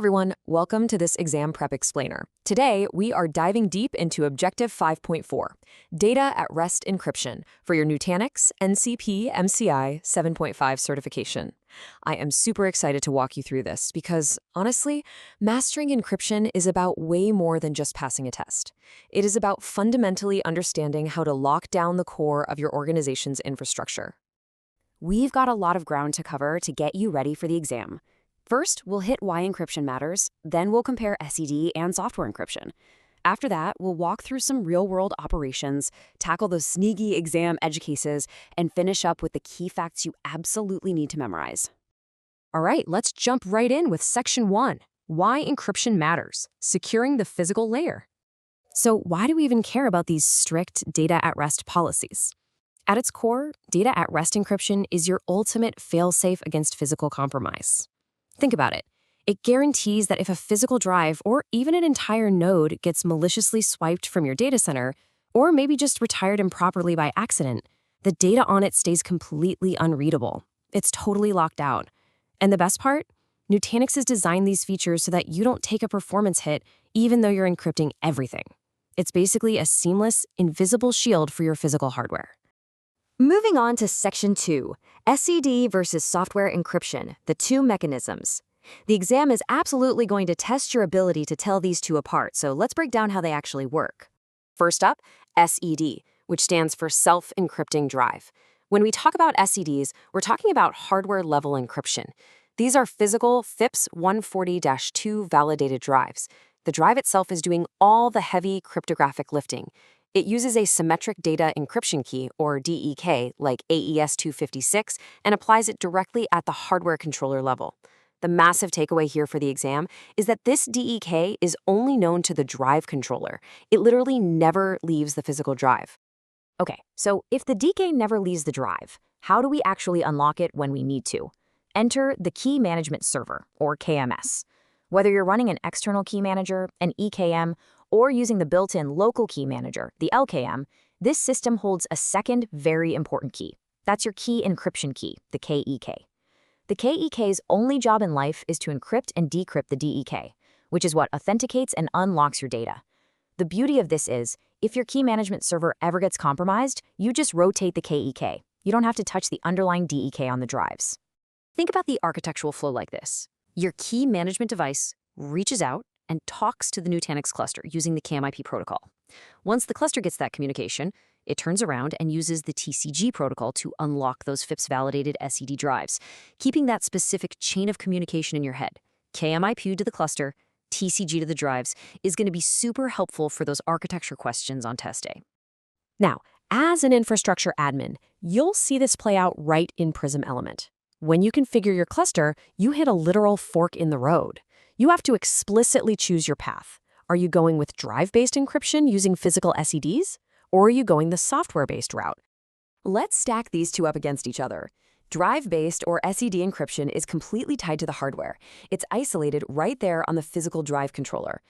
everyone, welcome to this exam prep explainer. Today, we are diving deep into Objective 5.4, Data-at-Rest Encryption for your Nutanix NCP-MCI 7.5 certification. I am super excited to walk you through this because, honestly, mastering encryption is about way more than just passing a test. It is about fundamentally understanding how to lock down the core of your organization's infrastructure. We've got a lot of ground to cover to get you ready for the exam. First, we'll hit why encryption matters, then we'll compare SED and software encryption. After that, we'll walk through some real-world operations, tackle those sneaky exam edge cases, and finish up with the key facts you absolutely need to memorize. All right, let's jump right in with Section 1, Why Encryption Matters, Securing the Physical Layer. So why do we even care about these strict data-at-rest policies? At its core, data-at-rest encryption is your ultimate fail-safe against physical compromise. Think about it. It guarantees that if a physical drive or even an entire node gets maliciously swiped from your data center, or maybe just retired improperly by accident, the data on it stays completely unreadable. It's totally locked out. And the best part? Nutanix has designed these features so that you don't take a performance hit even though you're encrypting everything. It's basically a seamless, invisible shield for your physical hardware. Moving on to Section 2, SED versus software encryption, the two mechanisms. The exam is absolutely going to test your ability to tell these two apart, so let's break down how they actually work. First up, SED, which stands for Self-Encrypting Drive. When we talk about SEDs, we're talking about hardware-level encryption. These are physical FIPS 140-2 validated drives. The drive itself is doing all the heavy cryptographic lifting. It uses a symmetric data encryption key, or DEK, like AES-256, and applies it directly at the hardware controller level. The massive takeaway here for the exam is that this DEK is only known to the drive controller. It literally never leaves the physical drive. Okay, so if the DK never leaves the drive, how do we actually unlock it when we need to? Enter the Key Management Server, or KMS. Whether you're running an external key manager, an EKM, or using the built-in local key manager, the LKM, this system holds a second very important key. That's your key encryption key, the KEK. The KEK's only job in life is to encrypt and decrypt the DEK, which is what authenticates and unlocks your data. The beauty of this is, if your key management server ever gets compromised, you just rotate the KEK. You don't have to touch the underlying DEK on the drives. Think about the architectural flow like this. Your key management device reaches out and talks to the Nutanix cluster using the CAMIP protocol. Once the cluster gets that communication, it turns around and uses the TCG protocol to unlock those FIPS-validated SED drives, keeping that specific chain of communication in your head. KMIP to the cluster, TCG to the drives is going to be super helpful for those architecture questions on test day. Now, as an infrastructure admin, you'll see this play out right in Prism Element. When you configure your cluster, you hit a literal fork in the road. You have to explicitly choose your path. Are you going with drive-based encryption using physical SEDs? Or are you going the software-based route? Let's stack these two up against each other. Drive-based or SED encryption is completely tied to the hardware. It's isolated right there on the physical drive controller.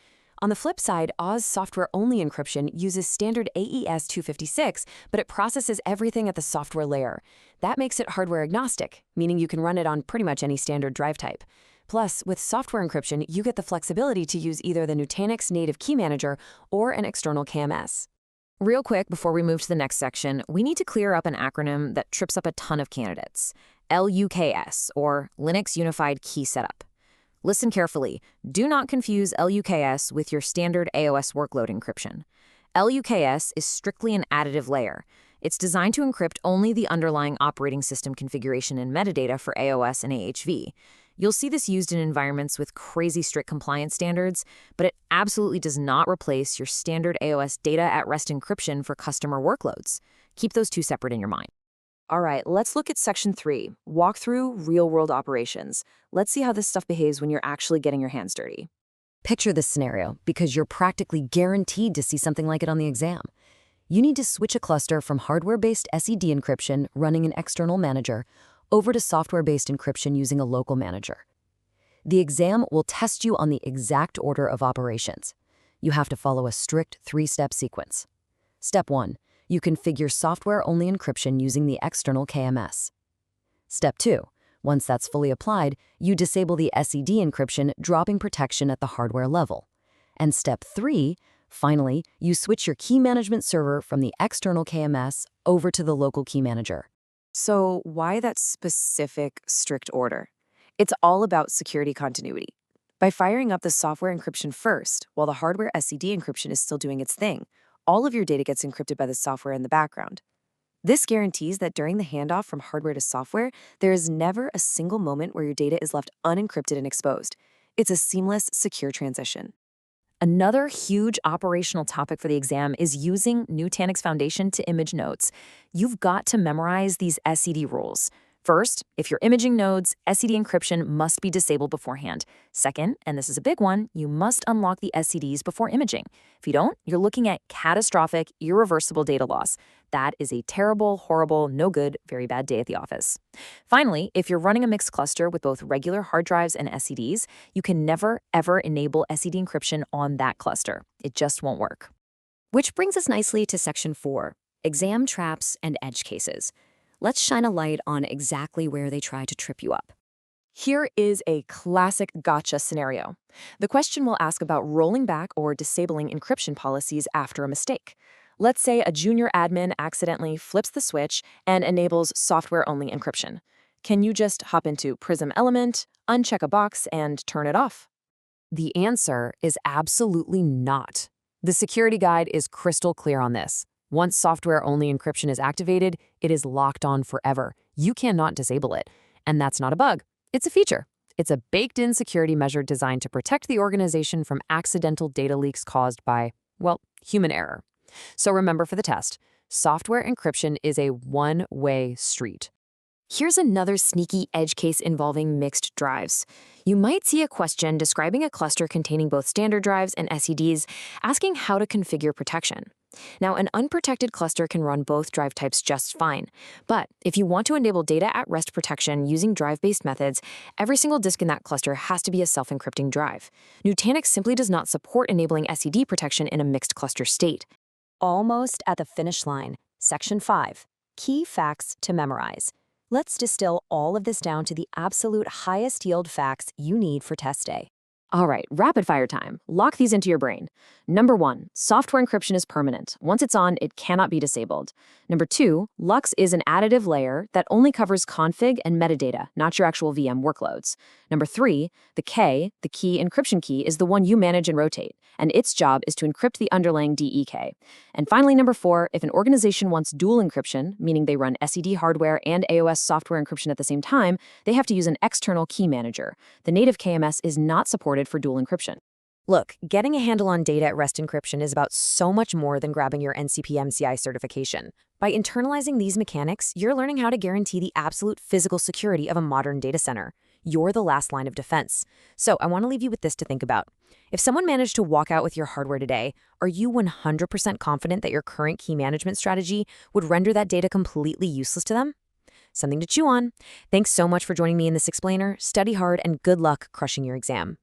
On the flip side, Oz software-only encryption uses standard AES-256, but it processes everything at the software layer. That makes it hardware agnostic, meaning you can run it on pretty much any standard drive type. Plus, with software encryption, you get the flexibility to use either the Nutanix native key manager or an external KMS. Real quick, before we move to the next section, we need to clear up an acronym that trips up a ton of candidates. LUKS, or Linux Unified Key Setup. Listen carefully. Do not confuse LUKS with your standard AOS workload encryption. LUKS is strictly an additive layer. It's designed to encrypt only the underlying operating system configuration and metadata for AOS and AHV. You'll see this used in environments with crazy strict compliance standards, but it absolutely does not replace your standard AOS data-at-rest encryption for customer workloads. Keep those two separate in your mind. All right, let's look at Section 3, Walk Through Real-World Operations. Let's see how this stuff behaves when you're actually getting your hands dirty. Picture this scenario, because you're practically guaranteed to see something like it on the exam. You need to switch a cluster from hardware-based SED encryption running an external manager over to software-based encryption using a local manager. The exam will test you on the exact order of operations. You have to follow a strict 3-step sequence. Step 1. You configure software-only encryption using the external KMS. Step 2. Once that's fully applied, you disable the SED encryption, dropping protection at the hardware level. And step 3, finally, you switch your key management server from the external KMS over to the local key manager. So why that specific strict order? It's all about security continuity. By firing up the software encryption first, while the hardware SED encryption is still doing its thing, all of your data gets encrypted by the software in the background. This guarantees that during the handoff from hardware to software, there is never a single moment where your data is left unencrypted and exposed. It's a seamless, secure transition. Another huge operational topic for the exam is using Nutanix Foundation to image nodes. You've got to memorize these SED rules. First, if you're imaging nodes, SED encryption must be disabled beforehand. Second, and this is a big one, you must unlock the SEDs before imaging. If you don't, you're looking at catastrophic, irreversible data loss. That is a terrible, horrible, no good, very bad day at the office. Finally, if you're running a mixed cluster with both regular hard drives and SEDs, you can never, ever enable SED encryption on that cluster. It just won't work. Which brings us nicely to Section 4, Exam Traps and Edge Cases. Let's shine a light on exactly where they try to trip you up. Here is a classic gotcha scenario. The question will ask about rolling back or disabling encryption policies after a mistake. Let's say a junior admin accidentally flips the switch and enables software-only encryption. Can you just hop into Prism Element, uncheck a box, and turn it off? The answer is absolutely not. The security guide is crystal clear on this. Once software-only encryption is activated, it is locked on forever. You cannot disable it. And that's not a bug. It's a feature. It's a baked-in security measure designed to protect the organization from accidental data leaks caused by, well, human error. So remember for the test, software encryption is a one-way street. Here's another sneaky edge case involving mixed drives. You might see a question describing a cluster containing both standard drives and SEDs, asking how to configure protection. Now, an unprotected cluster can run both drive types just fine. But if you want to enable data-at-rest protection using drive-based methods, every single disk in that cluster has to be a self-encrypting drive. Nutanix simply does not support enabling SED protection in a mixed cluster state. Almost at the finish line, Section 5, Key Facts to Memorize. Let's distill all of this down to the absolute highest yield facts you need for test day. All right, rapid fire time. Lock these into your brain. Number 1, software encryption is permanent. Once it's on, it cannot be disabled. Number 2, LUKS is an additive layer that only covers config and metadata, not your actual VM workloads. Number 3, the K, the key encryption key, is the one you manage and rotate, and its job is to encrypt the underlying DEK. And finally, number 4, if an organization wants dual encryption, meaning they run SED hardware and AOS software encryption at the same time, they have to use an external key manager. The native KMS is not supported for dual encryption. Look, getting a handle on data-at-rest encryption is about so much more than grabbing your NCP-MCI certification. By internalizing these mechanics, you're learning how to guarantee the absolute physical security of a modern data center. You're the last line of defense. So I want to leave you with this to think about. If someone managed to walk out with your hardware today, are you 100% confident that your current key management strategy would render that data completely useless to them? Something to chew on. Thanks so much for joining me in this explainer. Study hard and good luck crushing your exam.